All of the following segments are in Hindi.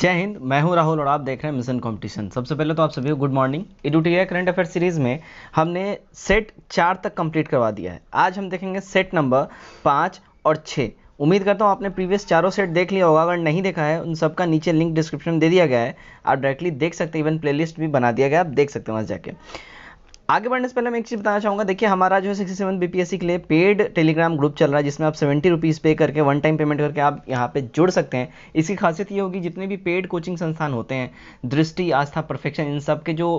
जय हिंद। मैं हूं राहुल और आप देख रहे हैं मिशन कंपटीशन। सबसे पहले तो आप सभी को गुड मॉर्निंग। एडुटिया करंट अफेयर सीरीज में हमने सेट 4 तक कंप्लीट करवा दिया है। आज हम देखेंगे सेट नंबर 5 और 6। उम्मीद करता हूं आपने प्रीवियस चारों सेट देख लिया होगा। अगर नहीं देखा है उन सबका नीचे लिंक डिस्क्रिप्शन में दे दिया गया है, आप डायरेक्टली देख सकते हैं। इवन प्लेलिस्ट भी बना दिया गया है, आप देख सकते हैं वहाँ जाके। आगे बढ़ने से पहले मैं एक चीज़ बताना चाहूँगा। देखिए, हमारा जो है 67 बीपीएससी के लिए पेड टेलीग्राम ग्रुप चल रहा है, जिसमें आप 70 रुपीज़ पे करके वन टाइम पेमेंट करके आप यहाँ पे जुड़ सकते हैं। इसकी खासियत ये होगी, जितने भी पेड कोचिंग संस्थान होते हैं, दृष्टि, आस्था, परफेक्शन, इन सब के जो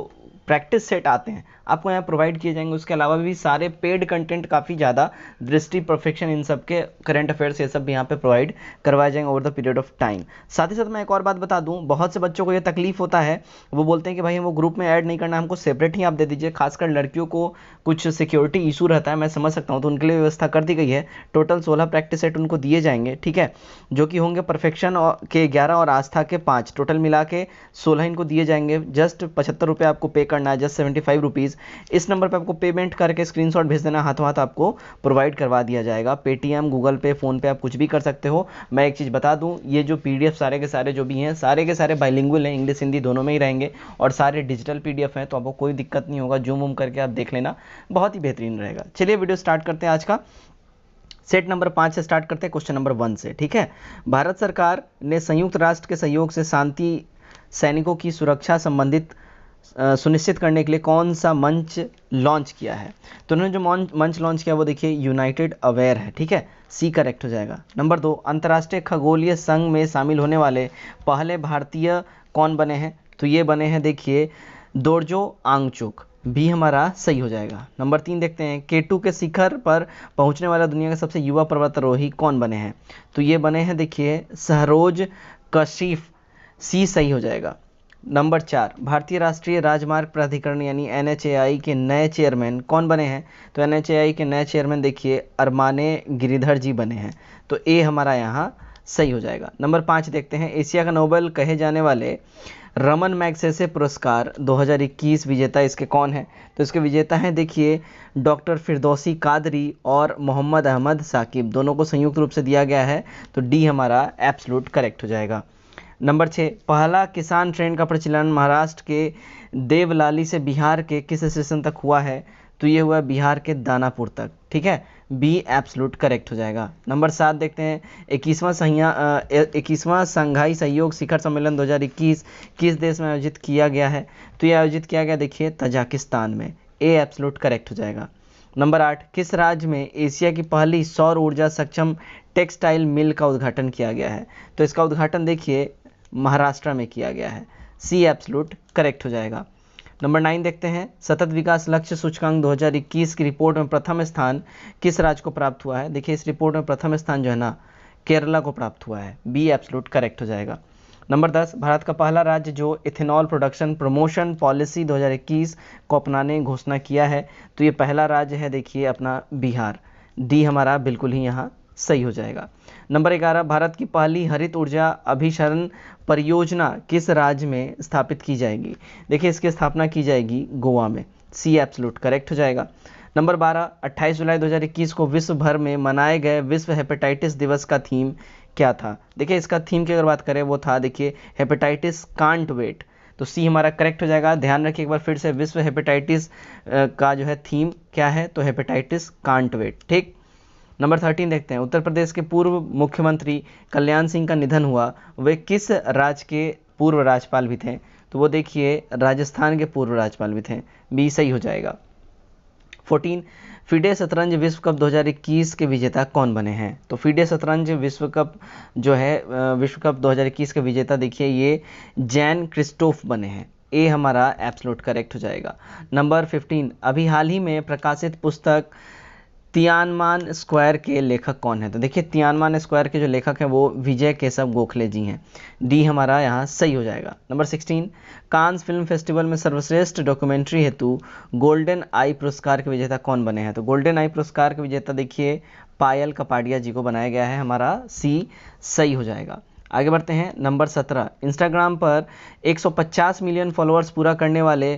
प्रैक्टिस सेट आते हैं आपको यहाँ प्रोवाइड किए जाएंगे। उसके अलावा भी सारे पेड कंटेंट काफ़ी ज़्यादा, दृष्टि, परफेक्शन, इन सब के करंट अफेयर्स ये सब भी यहाँ पे प्रोवाइड करवाए जाएंगे over the period of time. साथ ही साथ मैं एक और बात बता दूं, बहुत से बच्चों को ये तकलीफ होता है, वो बोलते हैं कि भाई वो ग्रुप में ऐड नहीं करना, हमको सेपरेट ही आप दे दीजिए। खासकर लड़कियों को कुछ सिक्योरिटी इशू रहता है, मैं समझ सकता हूँ, तो उनके लिए व्यवस्था कर दी गई है। टोटल 16 प्रैक्टिस सेट उनको दिए जाएंगे, ठीक है, जो कि होंगे परफेक्शन के 11 और आस्था के 5, टोटल मिला के 16 इनको दिए जाएंगे। जस्ट 75 रुपये आपको पे करना है, जस्ट 75 रुपीज़। इस नंबर पे आपको पेमेंट करके स्क्रीनशॉट भेज देना, हाथों हाथ आपको प्रोवाइड करवा दिया जाएगा। पेटीएम, गूगल पे, फ़ोन पे, आप कुछ भी कर सकते हो। मैं एक चीज़ बता दूं, ये जो पीडीएफ सारे के सारे जो भी हैं, सारे के सारे बाइलिंगुअल हैं, इंग्लिश हिंदी दोनों में ही रहेंगे, और सारे डिजिटल पीडीएफ हैं, तो आपको कोई दिक्कत नहीं होगा। जूम करके आप देख लेना, बहुत ही बेहतरीन रहेगा। चलिए वीडियो स्टार्ट करते हैं आज का। सेट नंबर 5 से स्टार्ट करते हैं, क्वेश्चन नंबर 1 से, ठीक है। भारत सरकार ने संयुक्त राष्ट्र के सहयोग से शांति सैनिकों की सुरक्षा संबंधित सुनिश्चित करने के लिए कौन सा मंच लॉन्च किया है? तो उन्होंने जो मंच लॉन्च किया वो देखिए यूनाइटेड अवेयर है, ठीक है, सी करेक्ट हो जाएगा। नंबर 2, अंतर्राष्ट्रीय खगोलीय संघ में शामिल होने वाले पहले भारतीय कौन बने हैं? तो ये बने हैं देखिए दोरजो आंगचुक, बी हमारा सही हो जाएगा। नंबर 3 देखते हैं, केटू के शिखर पर पहुंचने वाला दुनिया का सबसे युवा पर्वतारोही कौन बने हैं? तो ये बने हैं देखिए सहरोज कशिफ, सी सही हो जाएगा। नंबर 4, भारतीय राष्ट्रीय राजमार्ग प्राधिकरण यानी एनएचएआई के नए चेयरमैन कौन बने हैं? तो एनएचएआई के नए चेयरमैन देखिए अरमाने गिरिधर जी बने हैं, तो ए हमारा यहाँ सही हो जाएगा। नंबर 5 देखते हैं, एशिया का नोबेल कहे जाने वाले रमन मैग्सेसे पुरस्कार 2021 विजेता इसके कौन है? तो इसके विजेता हैं देखिए डॉक्टर फिरदौसी कादरी और मोहम्मद अहमद साकिब, दोनों को संयुक्त रूप से दिया गया है, तो डी हमारा एब्सोल्यूट करेक्ट हो जाएगा। नंबर 6, पहला किसान ट्रेन का प्रचलन महाराष्ट्र के देवलाली से बिहार के किस स्टेशन तक हुआ है? तो ये हुआ बिहार के दानापुर तक, ठीक है, बी एब्सोल्यूट करेक्ट हो जाएगा। नंबर 7 देखते हैं, 21वां संघाई सहयोग शिखर सम्मेलन 2021 किस देश में आयोजित किया गया है? तो ये आयोजित किया गया देखिए तजाकिस्तान में, ए एब्सोल्यूट करेक्ट हो जाएगा। नंबर 8, किस राज्य में एशिया की पहली सौर ऊर्जा सक्षम टेक्सटाइल मिल का उद्घाटन किया गया है? तो इसका उद्घाटन देखिए महाराष्ट्र में किया गया है, सी एब्सोल्यूट करेक्ट हो जाएगा। नंबर 9 देखते हैं, सतत विकास लक्ष्य सूचकांक 2021 की रिपोर्ट में प्रथम स्थान किस राज्य को प्राप्त हुआ है? देखिए इस रिपोर्ट में प्रथम स्थान जो है ना केरला को प्राप्त हुआ है, बी एब्सोल्यूट करेक्ट हो जाएगा। नंबर 10, भारत का पहला राज्य जो इथेनॉल प्रोडक्शन प्रमोशन पॉलिसी 2021 को अपनाने की घोषणा किया है, तो ये पहला राज्य है देखिए अपना बिहार, डी हमारा बिल्कुल ही यहाँ सही हो जाएगा। नंबर 11, भारत की पहली हरित ऊर्जा अभिसरण परियोजना किस राज्य में स्थापित की जाएगी? देखिए इसकी स्थापना की जाएगी गोवा में, सी एब्सोल्यूट करेक्ट हो जाएगा। नंबर 12, 28 जुलाई 2021 को विश्व भर में मनाए गए विश्व हेपेटाइटिस दिवस का थीम क्या था? देखिए इसका थीम की अगर बात करें वो था देखिए हेपेटाइटिस कांट वेट, तो सी हमारा करेक्ट हो जाएगा। ध्यान रखिए एक बार फिर से, विश्व हेपेटाइटिस का जो है थीम क्या है? तो हेपेटाइटिस कांट वेट, ठीक। नंबर 13 देखते हैं, उत्तर प्रदेश के पूर्व मुख्यमंत्री कल्याण सिंह का निधन हुआ, वे किस राज्य के पूर्व राज्यपाल भी थे? तो वो देखिए राजस्थान के पूर्व राज्यपाल भी थे, बी सही हो जाएगा। 14, फिडे शतरंज विश्व कप 2021 के विजेता कौन बने हैं? तो फिडे शतरंज विश्व कप जो है विश्व कप 2021 के विजेता देखिए ये जैन क्रिस्टोफ बने हैं, ए हमारा एब्सोल्यूट करेक्ट हो जाएगा। नंबर 15, अभी हाल ही में प्रकाशित पुस्तक तियानमान स्क्वायर के लेखक कौन है? तो देखिए तियानमान स्क्वायर के जो लेखक हैं वो विजय केशव गोखले जी हैं, डी हमारा यहाँ सही हो जाएगा। नंबर 16, कांस फिल्म फेस्टिवल में सर्वश्रेष्ठ डॉक्यूमेंट्री हेतु गोल्डन आई पुरस्कार के विजेता कौन बने हैं? तो गोल्डन आई पुरस्कार के विजेता देखिए पायल कपाडिया जी को बनाया गया है, हमारा सी सही हो जाएगा। आगे बढ़ते हैं, नंबर 17, इंस्टाग्राम पर 150 मिलियन फॉलोअर्स पूरा करने वाले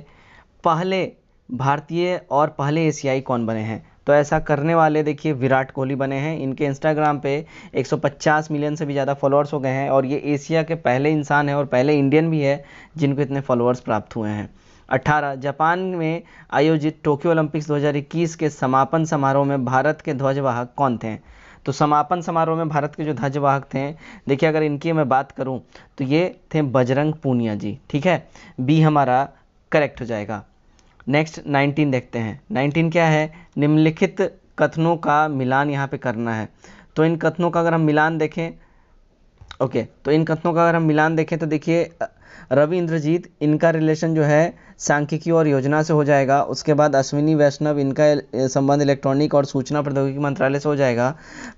पहले भारतीय और पहले एशियाई कौन बने हैं? तो ऐसा करने वाले देखिए विराट कोहली बने हैं। इनके इंस्टाग्राम पे 150 मिलियन से भी ज़्यादा फॉलोअर्स हो गए हैं और ये एशिया के पहले इंसान हैं और पहले इंडियन भी है जिनको इतने फॉलोअर्स प्राप्त हुए हैं। 18 जापान में आयोजित टोक्यो ओलंपिक्स 2021 के समापन समारोह में भारत के ध्वजवाहक कौन थे? तो समापन समारोह में भारत के जो ध्वजवाहक थे, देखिए अगर इनकी मैं बात करूं तो ये थे बजरंग पूनिया जी। ठीक है, बी हमारा करेक्ट हो जाएगा। नेक्स्ट 19 देखते हैं। 19 क्या है? निम्नलिखित कथनों का मिलान यहाँ पे करना है। तो इन कथनों का अगर हम मिलान देखें, तो इन कथनों का अगर हम मिलान देखें तो देखिए रवि इंद्रजीत, इनका रिलेशन जो है सांख्यिकी और योजना से हो जाएगा। उसके बाद अश्विनी वैष्णव, इनका संबंध इलेक्ट्रॉनिक और सूचना प्रौद्योगिकी मंत्रालय से हो जाएगा।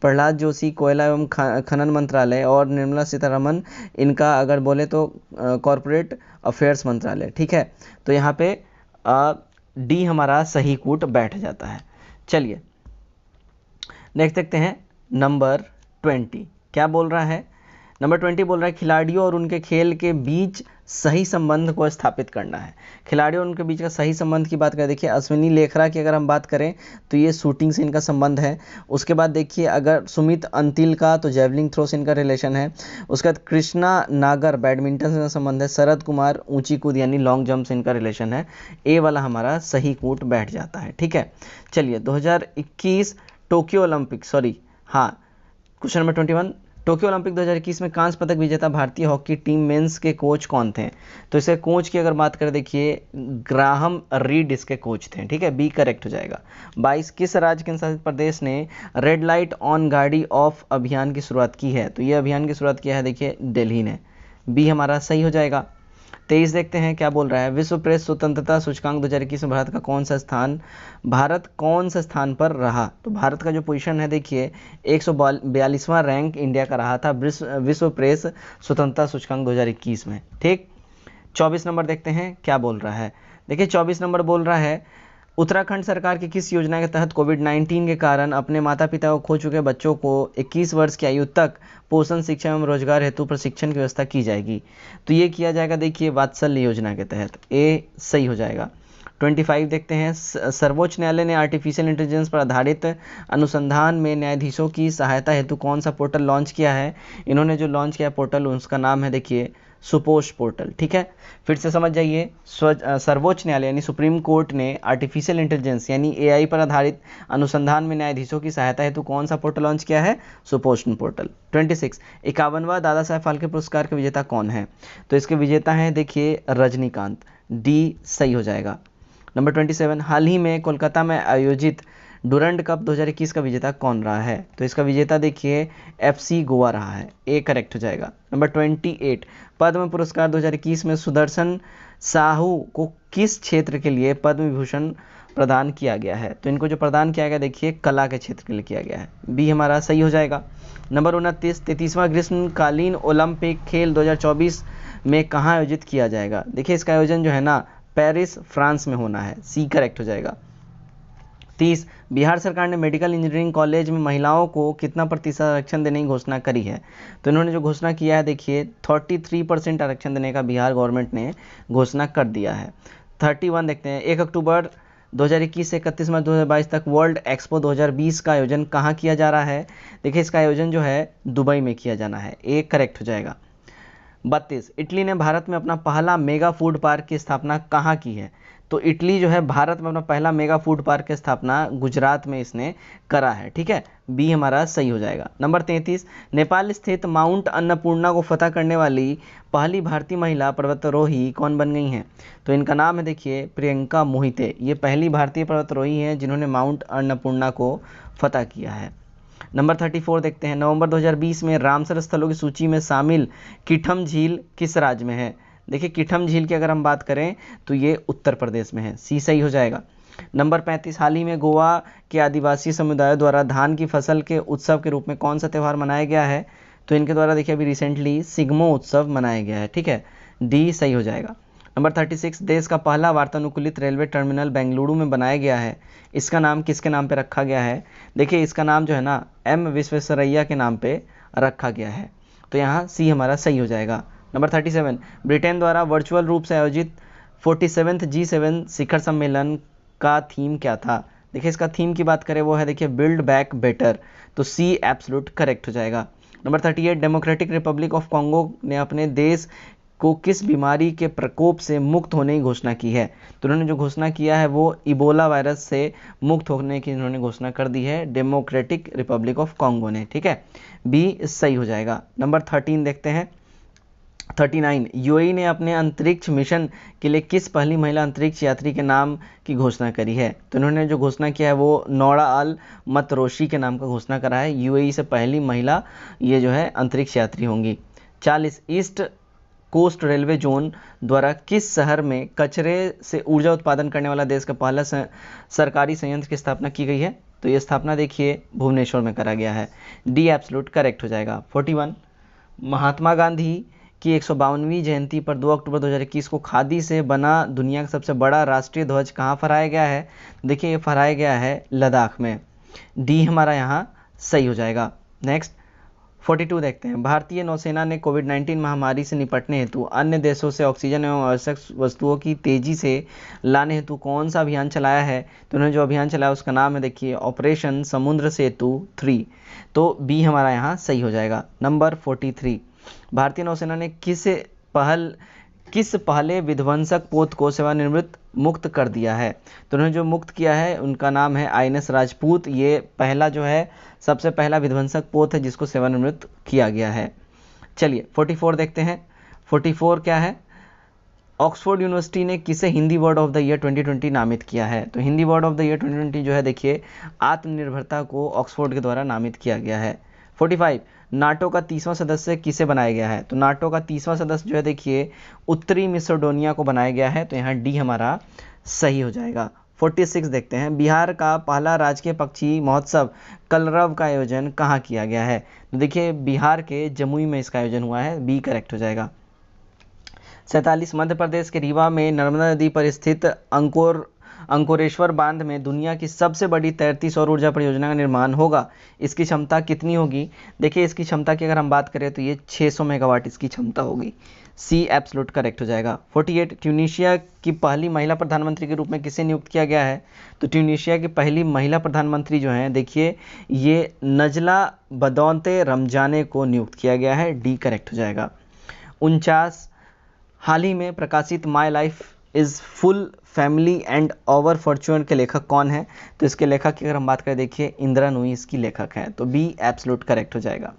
प्रहलाद जोशी, कोयला एवं खनन मंत्रालय। और निर्मला सीतारमन, इनका अगर बोले तो कॉरपोरेट अफेयर्स मंत्रालय। ठीक है, तो यहाँ पे डी हमारा सही कूट बैठ जाता है। चलिए नेक्स्ट देखते हैं नंबर 20 क्या बोल रहा है। नंबर 20 बोल रहा है खिलाड़ियों और उनके खेल के बीच सही संबंध को स्थापित करना है। खिलाड़ियों और उनके बीच का सही संबंध की बात करें, देखिए अश्विनी लेखरा की अगर हम बात करें तो ये शूटिंग से इनका संबंध है। उसके बाद देखिए अगर सुमित अंतिल का तो जेवलिंग थ्रो से इनका रिलेशन है। उसके बाद कृष्णा नागर, बैडमिंटन से संबंध है। शरद कुमार, ऊंची कूद यानी लॉन्ग जंप से इनका रिलेशन है। ए वाला हमारा सही कूट बैठ जाता है। ठीक है, चलिए 2021 Tokyo Olympic, question number 21, Tokyo Olympic 2021 में कांस्य पदक विजेता भारतीय हॉकी टीम मेंस के कोच कौन थे? तो इसके कोच की अगर बात करें, देखिए ग्राहम रीड इसके कोच थे। ठीक है, बी करेक्ट हो जाएगा। 22 किस राज्य केंद्र शासित प्रदेश ने रेड लाइट ऑन गाड़ी ऑफ अभियान की शुरुआत की है? तो ये अभियान की शुरुआत किया है देखिए दिल्ली ने। बी हमारा सही हो जाएगा। 23 देखते हैं क्या बोल रहा है। विश्व प्रेस स्वतंत्रता सूचकांक 2021 में भारत कौन सा स्थान पर रहा? तो भारत का जो पोजीशन है देखिए 142वां रैंक इंडिया का रहा था विश्व प्रेस स्वतंत्रता सूचकांक 2021 में। ठीक, 24 नंबर देखते हैं क्या बोल रहा है। देखिए 24 नंबर बोल रहा है उत्तराखंड सरकार की किस योजना के तहत कोविड-19 के कारण अपने माता पिता को खो चुके बच्चों को 21 वर्ष की आयु तक पोषण शिक्षा एवं रोजगार हेतु प्रशिक्षण की व्यवस्था की जाएगी? तो ये किया जाएगा देखिए वात्सल्य योजना के तहत। ए सही हो जाएगा। 25 देखते हैं। सर्वोच्च न्यायालय ने आर्टिफिशियल इंटेलिजेंस पर आधारित अनुसंधान में न्यायाधीशों की सहायता हेतु कौन सा पोर्टल लॉन्च किया है? इन्होंने जो लॉन्च किया पोर्टल उसका नाम है देखिए सुपोष पोर्टल। ठीक है, फिर से समझ जाइए। सर्वोच्च न्यायालय यानी सुप्रीम कोर्ट ने आर्टिफिशियल इंटेलिजेंस यानी एआई पर आधारित अनुसंधान में न्यायाधीशों की सहायता हेतु कौन सा पोर्टल लॉन्च किया है? सुपोष पोर्टल। 26 51वां दादा साहेब फाल्के पुरस्कार के विजेता कौन है? तो इसके विजेता हैं देखिए रजनीकांत। डी सही हो जाएगा। नंबर 27 हाल ही में कोलकाता में आयोजित डुरंड कप 2021 का विजेता कौन रहा है? तो इसका विजेता देखिए एफसी गोवा रहा है। ए करेक्ट हो जाएगा। नंबर 28 पद्म पुरस्कार 2021 में सुदर्शन साहू को किस क्षेत्र के लिए पद्म विभूषण प्रदान किया गया है? तो इनको जो प्रदान किया गया देखिए कला के क्षेत्र के लिए किया गया है। बी हमारा सही हो जाएगा। नंबर 29 33वां ग्रीष्मकालीन ओलंपिक खेल 2024 में कहाँ आयोजित किया जाएगा? देखिए इसका आयोजन जो है ना पेरिस फ्रांस में होना है। सी करेक्ट हो जाएगा। 30 बिहार सरकार ने मेडिकल इंजीनियरिंग कॉलेज में महिलाओं को कितना प्रतिशत आरक्षण देने की घोषणा करी है? तो इन्होंने जो घोषणा किया है देखिए 33% आरक्षण देने का बिहार गवर्नमेंट ने घोषणा कर दिया है। 31 देखते हैं। 1 अक्टूबर 2021 से 31 मार्च 2022 तक वर्ल्ड एक्सपो 2020 का आयोजन कहाँ किया जा रहा है? देखिए इसका आयोजन जो है दुबई में किया जाना है। ए करेक्ट हो जाएगा। 32 इटली ने भारत में अपना पहला मेगा फूड पार्क की स्थापना कहाँ की है? तो इटली जो है भारत में अपना पहला मेगा फूड पार्क की स्थापना गुजरात में इसने करा है। ठीक है, बी हमारा सही हो जाएगा। नंबर 33 नेपाल स्थित माउंट अन्नपूर्णा को फतह करने वाली पहली भारतीय महिला पर्वतारोही कौन बन गई हैं? तो इनका नाम है देखिए प्रियंका मोहिते। ये पहली भारतीय पर्वतारोही हैं जिन्होंने माउंट अन्नपूर्णा को फतह किया है। नंबर 34 देखते हैं। नवंबर 2020 में रामसर स्थलों की सूची में शामिल किठम झील किस राज्य में है? देखिए किठम झील की अगर हम बात करें तो ये उत्तर प्रदेश में है। सी सही हो जाएगा। नंबर 35 हाल ही में गोवा के आदिवासी समुदायों द्वारा धान की फसल के उत्सव के रूप में कौन सा त्यौहार मनाया गया है? तो इनके द्वारा देखिए अभी रिसेंटली सिग्मो उत्सव मनाया गया है। ठीक है, डी सही हो जाएगा। नंबर 36 देश का पहला वातानुकूलित रेलवे टर्मिनल बेंगलुरु में बनाया गया है। इसका नाम किसके नाम पे रखा गया है? देखिए इसका नाम जो है ना एम विश्वेश्वरैया के नाम पे रखा गया है। तो यहाँ सी हमारा सही हो जाएगा। नंबर 37 ब्रिटेन द्वारा वर्चुअल रूप से आयोजित 47th G7 शिखर सम्मेलन का थीम क्या था? देखिए इसका थीम की बात करें वो है देखिए बिल्ड बैक बेटर, तो सी एब्सोल्यूट करेक्ट हो जाएगा। Number 38, democratic Republic of Congo ने अपने देश को किस बीमारी के प्रकोप से मुक्त होने की घोषणा की है? तो उन्होंने जो घोषणा किया है वो इबोला वायरस से मुक्त होने की इन्होंने घोषणा कर दी है डेमोक्रेटिक रिपब्लिक ऑफ कॉन्गो ने, ठीक है, बी सही हो जाएगा। नंबर 13 देखते हैं, 39, यूएई ने अपने अंतरिक्ष मिशन के लिए किस पहली महिला अंतरिक्ष यात्री के नाम की घोषणा करी है? तो इन्होंने जो घोषणा किया है वो नौड़ा अल मतरोशी के नाम का घोषणा करा है, यूएई से पहली महिला ये जो है अंतरिक्ष यात्री होंगी। 40, ईस्ट कोस्ट रेलवे जोन द्वारा किस शहर में कचरे से ऊर्जा उत्पादन करने वाला देश का पहला सरकारी संयंत्र की स्थापना की गई है? तो ये स्थापना देखिए भुवनेश्वर में करा गया है, डी एब्सोल्यूट करेक्ट हो जाएगा। 41, महात्मा गांधी की 152वीं जयंती पर 2 अक्टूबर 2021 को खादी से बना दुनिया का सबसे बड़ा राष्ट्रीय ध्वज कहाँ फहराया गया है? देखिए ये फहराया गया है लद्दाख में, डी हमारा यहाँ सही हो जाएगा। नेक्स्ट 42 देखते हैं, भारतीय नौसेना ने कोविड-19 महामारी से निपटने हेतु अन्य देशों से ऑक्सीजन एवं आवश्यक वस्तुओं की तेजी से लाने हेतु कौन सा अभियान चलाया है? तो उन्होंने जो अभियान चलाया उसका नाम है देखिए ऑपरेशन समुद्र सेतु 3, तो बी हमारा यहाँ सही हो जाएगा। नंबर 43, भारतीय नौसेना ने किस पहले विध्वंसक पोत को सेवानिवृत्त मुक्त कर दिया है? तो उन्होंने जो मुक्त किया है उनका नाम है आईएनएस राजपूत, ये पहला जो है सबसे पहला विध्वंसक पोत है जिसको सेवानिवृत्त किया गया है। चलिए 44 देखते हैं, 44 क्या है, ऑक्सफोर्ड यूनिवर्सिटी ने किसे Hindi word of the year 2020 नामित किया है? तो Hindi word of the year 2020 जो है देखिए आत्मनिर्भरता को ऑक्सफोर्ड के द्वारा नामित किया गया है। 45, नाटो का 30वां सदस्य किसे बनाया गया है? तो नाटो का 30वां सदस्य जो है देखिए उत्तरी मिसोडोनिया को बनाया गया है, तो यहाँ डी हमारा सही हो जाएगा। 46 देखते हैं, बिहार का पहला राजकीय पक्षी महोत्सव कलरव का आयोजन कहाँ किया गया है? तो देखिए बिहार के जमुई में इसका आयोजन हुआ है, बी करेक्ट हो जाएगा। 47, मध्य प्रदेश के रीवा में नर्मदा नदी पर स्थित अंकुरेश्वर बांध में दुनिया की सबसे बड़ी तैरती सौर ऊर्जा परियोजना का निर्माण होगा, इसकी क्षमता कितनी होगी? देखिए इसकी क्षमता की अगर हम बात करें तो ये 600 मेगावाट इसकी क्षमता होगी, सी एब्सोल्यूट करेक्ट हो जाएगा। 48, ट्यूनीशिया की पहली महिला प्रधानमंत्री के रूप में किसे नियुक्त किया गया है? तो ट्यूनीशिया की पहली महिला प्रधानमंत्री जो हैं देखिए ये नजला बदौते रमजाने को नियुक्त किया गया है, डी करेक्ट हो जाएगा। 49, हाल ही में प्रकाशित my life is full family and over Fortune के लेखक कौन है? तो इसके लेखक की अगर हम बात करें देखिए इंदिरा नूई इसकी लेखक है, तो बी एब्सोल्यूट करेक्ट हो जाएगा।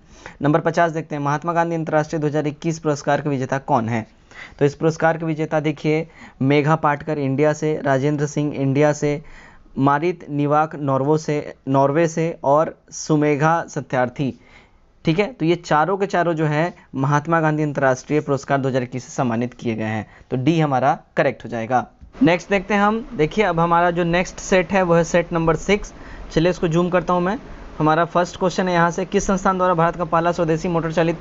नंबर 50 देखते हैं, महात्मा गांधी अंतर्राष्ट्रीय 2021 पुरस्कार के विजेता कौन है? तो इस पुरस्कार के विजेता देखिए मेघा पाटकर इंडिया से, राजेंद्र सिंह इंडिया से, मारित निवाक नॉर्वे से और सुमेघा सत्यार्थी, ठीक है, तो ये चारों के चारों जो है महात्मा गांधी अंतर्राष्ट्रीय पुरस्कार 2021 से सम्मानित किए गए हैं, तो डी हमारा करेक्ट हो जाएगा। नेक्स्ट देखते हैं हम, देखिए अब हमारा जो नेक्स्ट सेट है वो है सेट नंबर 6। चलिए इसको जूम करता हूँ मैं। हमारा फर्स्ट क्वेश्चन है यहाँ से, किस संस्थान द्वारा भारत का पहला स्वदेशी मोटर चालित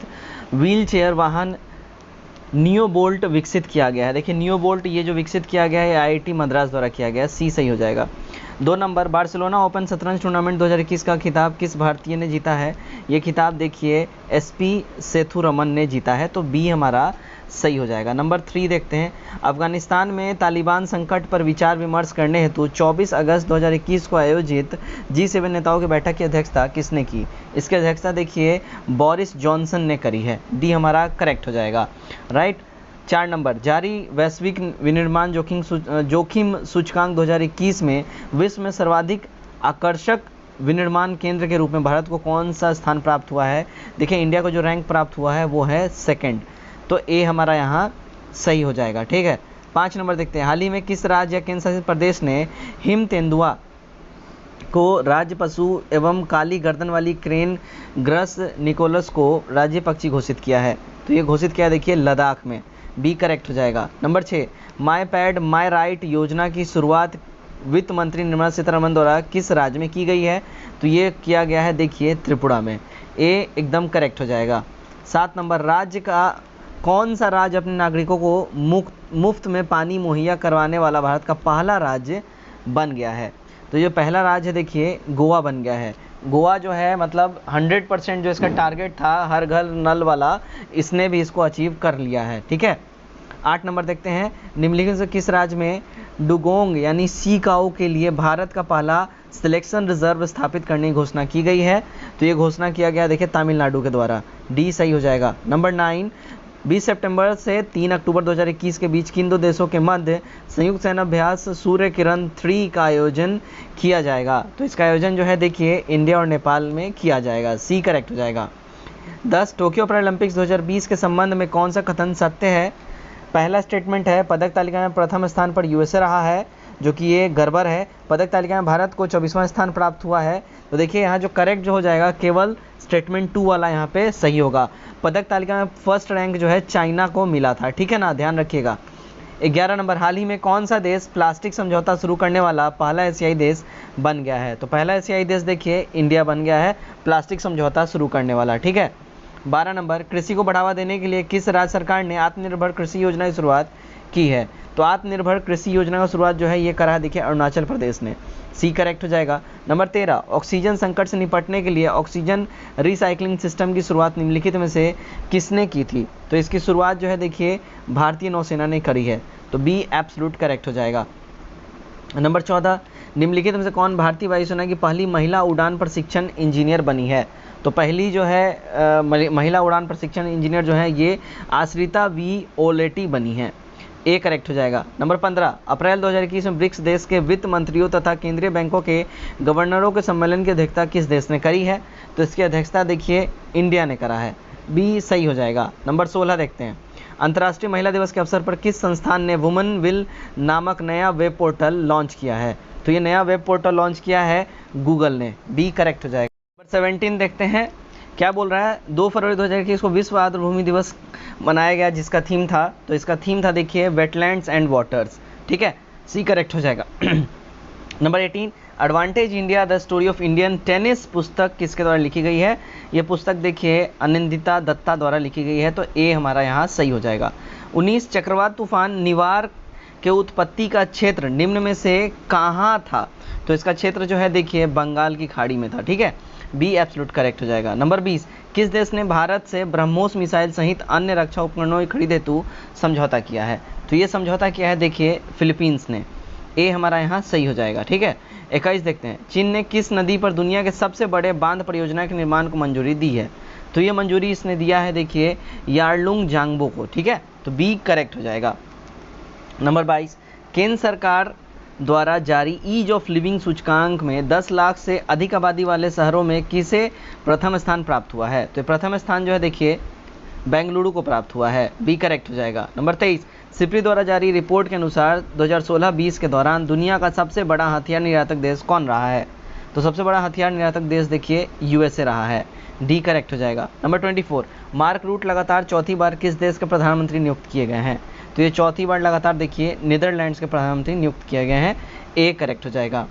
व्हील चेयर वाहन नियो बोल्ट विकसित किया गया है? देखिए नियो बोल्ट ये जो विकसित किया गया है आईआईटी मद्रास द्वारा किया गया है, सी सही हो जाएगा। 2 नंबर, बार्सिलोना ओपन शतरंज टूर्नामेंट 2021 का खिताब किस भारतीय ने जीता है? ये खिताब देखिए एसपी सेथुरमन ने जीता है, तो बी हमारा सही हो जाएगा। नंबर 3 देखते हैं, अफगानिस्तान में तालिबान संकट पर विचार विमर्श करने हेतु 24 अगस्त 2021 को आयोजित G7 नेताओं की बैठक की अध्यक्षता किसने की? इसकी अध्यक्षता देखिए बोरिस जॉनसन ने करी है, डी हमारा करेक्ट हो जाएगा। राइट। 4 नंबर, जारी वैश्विक विनिर्माण जोखिम सूचकांक 2021 में विश्व में सर्वाधिक आकर्षक विनिर्माण केंद्र के रूप में भारत को कौन सा स्थान प्राप्त हुआ है? देखिए इंडिया को जो रैंक प्राप्त हुआ है वो है 2nd, तो ए हमारा यहाँ सही हो जाएगा, ठीक है। 5 नंबर देखते हैं, हाल ही में किस राज्य या केंद्र शासित प्रदेश ने हिम तेंदुआ को राज्य पशु एवं काली गर्दन वाली क्रेन ग्रस निकोलस को राज्य पक्षी घोषित किया है? तो ये घोषित किया देखिए लद्दाख में, बी करेक्ट हो जाएगा। Number 6, my pad my right योजना की शुरुआत वित्त मंत्री निर्मला सीतारमण द्वारा किस राज्य में की गई है? तो ये किया गया है देखिए त्रिपुरा में, ए एकदम करेक्ट हो जाएगा। 7 नंबर, राज्य का कौन सा राज्य अपने नागरिकों को मुफ्त में पानी मुहैया करवाने वाला भारत का पहला राज्य बन गया है? तो ये पहला राज्य देखिए गोवा बन गया है। गोवा जो है मतलब 100% जो इसका टारगेट था हर घर नल वाला, इसने भी इसको अचीव कर लिया है, ठीक है। 8 नंबर देखते हैं, निम्नलिखित से किस राज्य में डुगोंग यानी सी काऊ के लिए भारत का पहला सिलेक्शन रिजर्व स्थापित करने की घोषणा की गई है? तो ये घोषणा किया गया देखिए तमिलनाडु के द्वारा, डी सही हो जाएगा। नंबर 9, 20 सितंबर से 3 अक्टूबर 2021 के बीच किन दो देशों के मध्य संयुक्त सैन्य अभ्यास सूर्य किरण 3 का आयोजन किया जाएगा? तो इसका आयोजन जो है देखिए इंडिया और नेपाल में किया जाएगा, सी करेक्ट हो जाएगा। 10, टोक्यो पैरालंपिक्स 2020 के संबंध में कौन सा कथन सत्य है? पहला स्टेटमेंट है पदक तालिका में प्रथम स्थान पर यूएसए रहा है, जो कि ये गड़बड़ है। पदक तालिका में भारत को 24वां स्थान प्राप्त हुआ है। तो देखिए यहाँ जो करेक्ट जो हो जाएगा केवल स्टेटमेंट 2 वाला यहाँ पे सही होगा। पदक तालिका में फर्स्ट रैंक जो है चाइना को मिला था, ठीक है ना, ध्यान रखिएगा। 11 नंबर, हाल ही में कौन सा देश प्लास्टिक समझौता शुरू करने वाला पहला एशियाई देश बन गया है? तो पहला एशियाई देश देखिए इंडिया बन गया है प्लास्टिक समझौता शुरू करने वाला, ठीक है। 12 नंबर, कृषि को बढ़ावा देने के लिए किस राज्य सरकार ने आत्मनिर्भर कृषि योजना की शुरुआत की है? तो आत्मनिर्भर कृषि योजना का शुरुआत जो है ये करा है देखिए अरुणाचल प्रदेश ने, सी करेक्ट हो जाएगा। नंबर 13, ऑक्सीजन संकट से निपटने के लिए ऑक्सीजन रिसाइकलिंग सिस्टम की शुरुआत निम्नलिखित में से किसने की थी? तो इसकी शुरुआत जो है देखिए भारतीय नौसेना ने करी है, तो बी एब्सोल्यूट करेक्ट हो जाएगा। नंबर 14, निम्नलिखित में से कौन भारतीय वायुसेना की पहली महिला उड़ान प्रशिक्षण इंजीनियर बनी है? तो पहली जो है महिला उड़ान प्रशिक्षण इंजीनियर जो है ये आश्रिता वी ओलेटी बनी है, ए करेक्ट हो जाएगा। नंबर 15, अप्रैल 2021 में ब्रिक्स देश के वित्त मंत्रियों तथा केंद्रीय बैंकों के गवर्नरों के सम्मेलन की अध्यक्षता किस देश ने करी है? तो इसकी अध्यक्षता देखिए इंडिया ने करा है, बी सही हो जाएगा। नंबर 16 देखते हैं, अंतर्राष्ट्रीय महिला दिवस के अवसर पर किस संस्थान ने वुमेन विल नामक नया वेब पोर्टल लॉन्च किया है? तो ये नया वेब पोर्टल लॉन्च किया है गूगल ने, बी करेक्ट हो जाएगा। नंबर 17 देखते हैं, क्या बोल रहा है, 2 फरवरी 2021 को विश्व आर्द्र भूमि दिवस मनाया गया, जिसका थीम था, तो इसका थीम था देखिए वेटलैंड्स एंड वाटर्स, ठीक है, सी करेक्ट हो जाएगा। Number 18, advantage India the story of Indian tennis पुस्तक किसके द्वारा लिखी गई है? ये पुस्तक देखिए अनिंदिता दत्ता द्वारा लिखी गई है, तो ए हमारा यहाँ सही हो जाएगा। 19, चक्रवात तूफान निवार के उत्पत्ति का क्षेत्र निम्न में से कहाँ था? तो इसका क्षेत्र जो है देखिए बंगाल की खाड़ी में था, ठीक है, बी एब्सोल्यूट करेक्ट हो जाएगा। नंबर 20, किस देश ने भारत से ब्रह्मोस मिसाइल सहित अन्य रक्षा उपकरणों की खरीद हेतु समझौता किया है? तो ये समझौता किया है देखिए फिलीपींस ने, ए हमारा यहाँ सही हो जाएगा, ठीक है। 21 देखते हैं, चीन ने किस नदी पर दुनिया के सबसे बड़े बांध परियोजना के निर्माण को मंजूरी दी है? तो ये मंजूरी इसने दिया है देखिए यारलुंग जांगबो को, ठीक है, तो बी करेक्ट हो जाएगा। नंबर 22, केंद्र सरकार द्वारा जारी ईज ऑफ लिविंग सूचकांक में 10 लाख से अधिक आबादी वाले शहरों में किसे प्रथम स्थान प्राप्त हुआ है? तो प्रथम स्थान जो है देखिए बेंगलुरु को प्राप्त हुआ है, बी करेक्ट हो जाएगा। नंबर 23, सिप्री द्वारा जारी रिपोर्ट के अनुसार 2016-20 के दौरान दुनिया का सबसे बड़ा हथियार निर्यातक देश कौन रहा है? तो सबसे बड़ा हथियार निर्यातक देश देखिए यूएसए रहा है, डी करेक्ट हो जाएगा। नंबर 24, मार्क रूट लगातार चौथी बार किस देश के प्रधानमंत्री नियुक्त किए गए हैं? तो ये चौथी बार लगातार देखिए नीदरलैंड्स के प्रधानमंत्री नियुक्त किए गए हैं, ए करेक्ट हो जाएगा।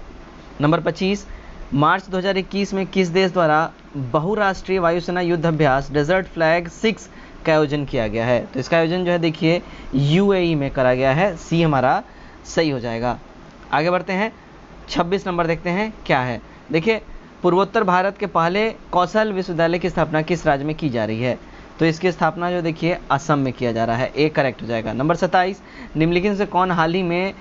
नंबर 25, मार्च 2021 में किस देश द्वारा बहुराष्ट्रीय वायुसेना युद्ध अभ्यास डेजर्ट फ्लैग 6 का आयोजन किया गया है? तो इसका आयोजन जो है देखिए यूएई में करा गया है, सी हमारा सही हो जाएगा। आगे बढ़ते हैं, 26 नंबर देखते हैं क्या है। देखिए पूर्वोत्तर भारत के पहले कौशल विश्वविद्यालय की स्थापना किस राज्य में की जा रही है? तो इसकी स्थापना जो देखिए असम में किया जा रहा है, ए करेक्ट हो जाएगा। नंबर 27, निम्नलिखित से कौन हाल ही में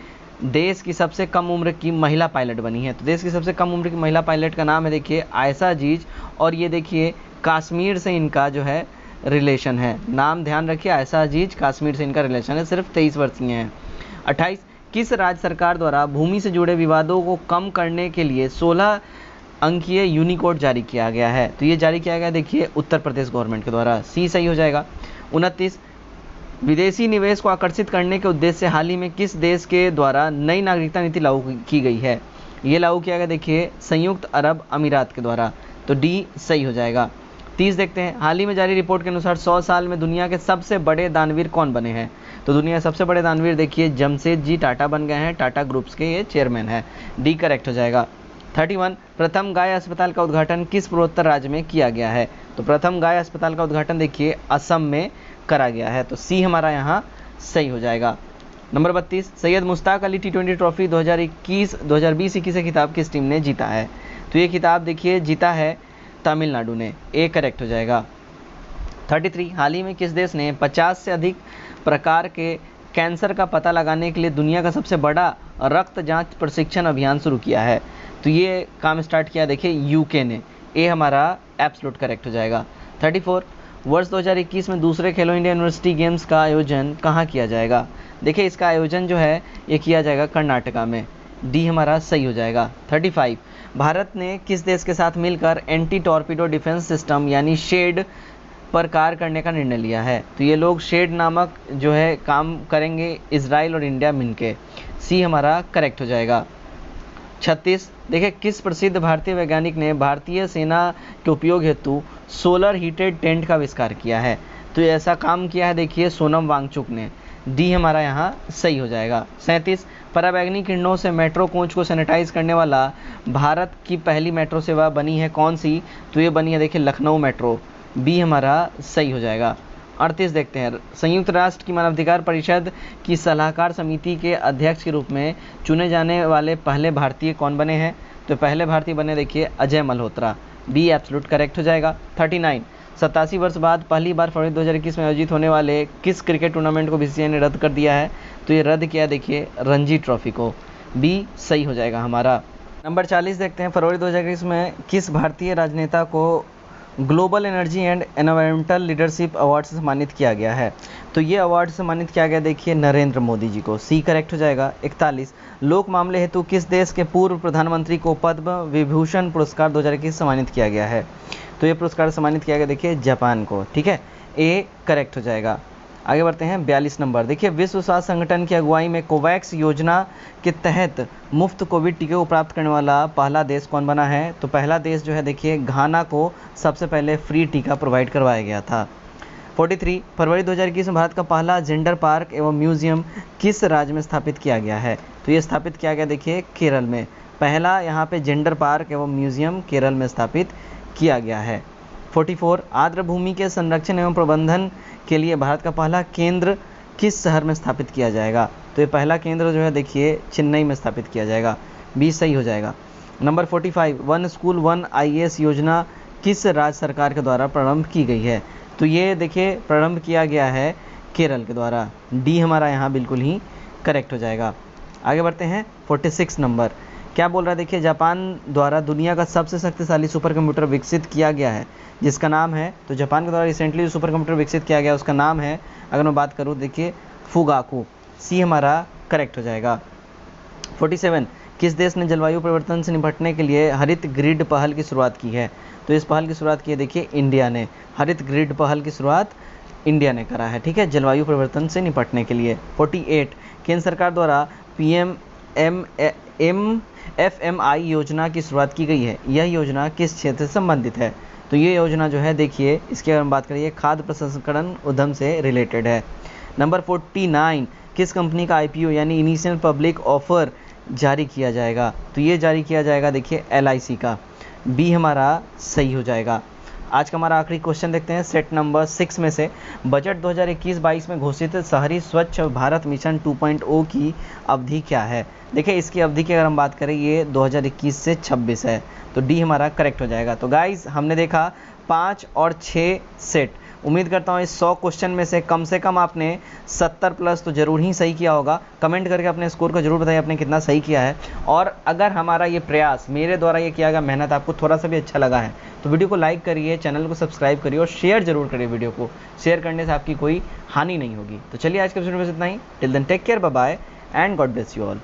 देश की सबसे कम उम्र की महिला पायलट बनी है? तो देश की सबसे कम उम्र की महिला पायलट का नाम है देखिए आयशा अजीज, और ये देखिए कश्मीर से इनका जो है रिलेशन है, नाम ध्यान रखिए, आयशा अजीज कश्मीर से इनका रिलेशन है, सिर्फ 23 वर्षीय हैं। 28, किस राज्य सरकार द्वारा भूमि से जुड़े विवादों को कम करने के लिए 16 अंकीय यूनिकोड जारी किया गया है? तो ये जारी किया गया देखिए उत्तर प्रदेश गवर्नमेंट के द्वारा, सी सही हो जाएगा। 29, विदेशी निवेश को आकर्षित करने के उद्देश्य से हाल ही में किस देश के द्वारा नई नागरिकता नीति लागू की गई है? ये लागू किया गया देखिए संयुक्त अरब अमीरात के द्वारा, तो डी सही हो जाएगा। 30 देखते हैं, हाल ही में जारी रिपोर्ट के अनुसार 100 साल में दुनिया के सबसे बड़े दानवीर कौन बने हैं? तो दुनिया के सबसे बड़े दानवीर देखिए जमशेदजी टाटा बन गए हैं, टाटा ग्रुप्स के ये चेयरमैन है, डी करेक्ट हो जाएगा। 31, प्रथम गाय अस्पताल का उद्घाटन किस पूर्वोत्तर राज्य में किया गया है? तो प्रथम गाय अस्पताल का उद्घाटन देखिए असम में करा गया है, तो सी हमारा यहाँ सही हो जाएगा। नंबर 32, सैयद मुश्ताक अली टी20 ट्रॉफी 2020-21 से खिताब किस टीम ने जीता है? तो ये खिताब देखिए जीता है तमिलनाडु ने, ए करेक्ट हो जाएगा। 33, हाल ही में किस देश ने 50 से अधिक प्रकार के कैंसर का पता लगाने के लिए दुनिया का सबसे बड़ा रक्त जांच प्रशिक्षण अभियान शुरू किया है? तो ये काम स्टार्ट किया देखिए यूके ने। ए हमारा एब्सोल्यूट करेक्ट हो जाएगा। 34 वर्ष 2021 में दूसरे खेलो इंडिया यूनिवर्सिटी गेम्स का आयोजन कहाँ किया जाएगा? देखिए इसका आयोजन जो है ये किया जाएगा कर्नाटका में। डी हमारा सही हो जाएगा। 35 भारत ने किस देश के साथ मिलकर एंटी टॉर्पीडो डिफेंस सिस्टम यानी शेड पर कार्य करने का निर्णय लिया है? तो ये लोग शेड नामक जो है काम करेंगे इजराइल और इंडिया मिलके। सी हमारा करेक्ट हो जाएगा। 36 देखिए किस प्रसिद्ध भारतीय वैज्ञानिक ने भारतीय सेना के उपयोग हेतु सोलर हीटेड टेंट का आविष्कार किया है? तो ऐसा काम किया है देखिए सोनम वांगचुक ने। डी हमारा यहाँ सही हो जाएगा। 37 पराबैंगनी किरणों से मेट्रो कोच को सैनिटाइज करने वाला भारत की पहली मेट्रो सेवा बनी है कौन सी? तो ये बनी है देखिए लखनऊ मेट्रो। बी हमारा सही हो जाएगा। 38 देखते हैं संयुक्त राष्ट्र की मानवाधिकार परिषद की सलाहकार समिति के अध्यक्ष के रूप में चुने जाने वाले पहले भारतीय कौन बने हैं? तो पहले भारतीय बने देखिए Ajay Malhotra. B absolute correct हो जाएगा। 39 87 वर्ष बाद पहली बार फरवरी 2021 में आयोजित होने वाले किस क्रिकेट टूर्नामेंट को बीसीसीआई ने रद्द कर दिया है? तो ये रद्द किया देखिए रणजी ट्रॉफी को। बी सही हो जाएगा हमारा। नंबर 40 देखते हैं फरवरी 2021 में किस भारतीय राजनेता को global energy and environmental leadership award से सम्मानित किया गया है? तो ये अवार्ड सम्मानित किया गया देखिए नरेंद्र मोदी जी को। सी करेक्ट हो जाएगा। 41 लोक मामले हेतु किस देश के पूर्व प्रधानमंत्री को पद्म विभूषण पुरस्कार 2021 सम्मानित किया गया है? तो ये पुरस्कार सम्मानित किया गया देखिए जापान को। ठीक है, ए करेक्ट हो जाएगा। आगे बढ़ते हैं 42 नंबर देखिए विश्व स्वास्थ्य संगठन की अगुवाई में कोवैक्स योजना के तहत मुफ्त कोविड टीके को प्राप्त करने वाला पहला देश कौन बना है? तो पहला देश जो है देखिए घाना को सबसे पहले फ्री टीका प्रोवाइड करवाया गया था। 43 फरवरी 2021 में भारत का पहला जेंडर पार्क एवं म्यूजियम किस राज्य में स्थापित किया गया है? तो ये स्थापित किया गया देखिए केरल में। पहला यहाँ पे जेंडर पार्क एवं म्यूजियम केरल में स्थापित किया गया है। 44 आर्द्र भूमि के संरक्षण एवं प्रबंधन के लिए भारत का पहला केंद्र किस शहर में स्थापित किया जाएगा? तो ये पहला केंद्र जो है देखिए चेन्नई में स्थापित किया जाएगा। बी सही हो जाएगा। Number 45 one school one IAS योजना किस राज्य सरकार के द्वारा प्रारंभ की गई है? तो ये देखिए प्रारंभ किया गया है केरल के द्वारा। डी हमारा यहाँ बिल्कुल ही करेक्ट हो जाएगा। आगे बढ़ते हैं 46 नंबर क्या बोल रहा है देखिए जापान द्वारा दुनिया का सबसे शक्तिशाली सुपर कंप्यूटर विकसित किया गया है जिसका नाम है, तो जापान के द्वारा रिसेंटली जो सुपर कंप्यूटर विकसित किया गया उसका नाम है, अगर मैं बात करूँ देखिए फुगाकू। सी हमारा करेक्ट हो जाएगा। 47 किस देश ने जलवायु परिवर्तन से निपटने के लिए हरित ग्रिड पहल की शुरुआत की है? तो इस पहल की शुरुआत की है देखिए इंडिया ने। हरित ग्रिड पहल की शुरुआत इंडिया ने करा है, ठीक है, जलवायु परिवर्तन से निपटने के लिए। 48 केंद्र सरकार द्वारा FMI योजना की शुरुआत की गई है। यह योजना किस क्षेत्र से संबंधित है? तो ये योजना जो है देखिए इसकी अगर हम बात करें खाद्य प्रसंस्करण उद्यम से रिलेटेड है। नंबर 49 किस कंपनी का IPO यानी इनिशियल पब्लिक ऑफर जारी किया जाएगा? तो ये जारी किया जाएगा देखिए LIC का। बी हमारा सही हो जाएगा। आज का हमारा आखिरी क्वेश्चन देखते हैं सेट नंबर 6 में से बजट 2021-22 में घोषित शहरी स्वच्छ भारत मिशन 2.0 की अवधि क्या है? देखिए इसकी अवधि की अगर हम बात करें ये 2021 से 26 है, तो डी हमारा करेक्ट हो जाएगा। तो गाइज हमने देखा 5 और 6 सेट। उम्मीद करता हूँ इस 100 क्वेश्चन में से कम आपने 70 प्लस तो ज़रूर ही सही किया होगा। कमेंट करके अपने स्कोर को जरूर बताइए आपने कितना सही किया है। और अगर हमारा ये प्रयास मेरे द्वारा ये किया गया मेहनत आपको थोड़ा सा भी अच्छा लगा है तो वीडियो को लाइक करिए, चैनल को सब्सक्राइब करिए और शेयर जरूर करिए। वीडियो को शेयर करने से आपकी कोई हानि नहीं होगी। तो चलिए आज के एपिसोड में इतना ही। Till then take care, bye bye and God bless you all.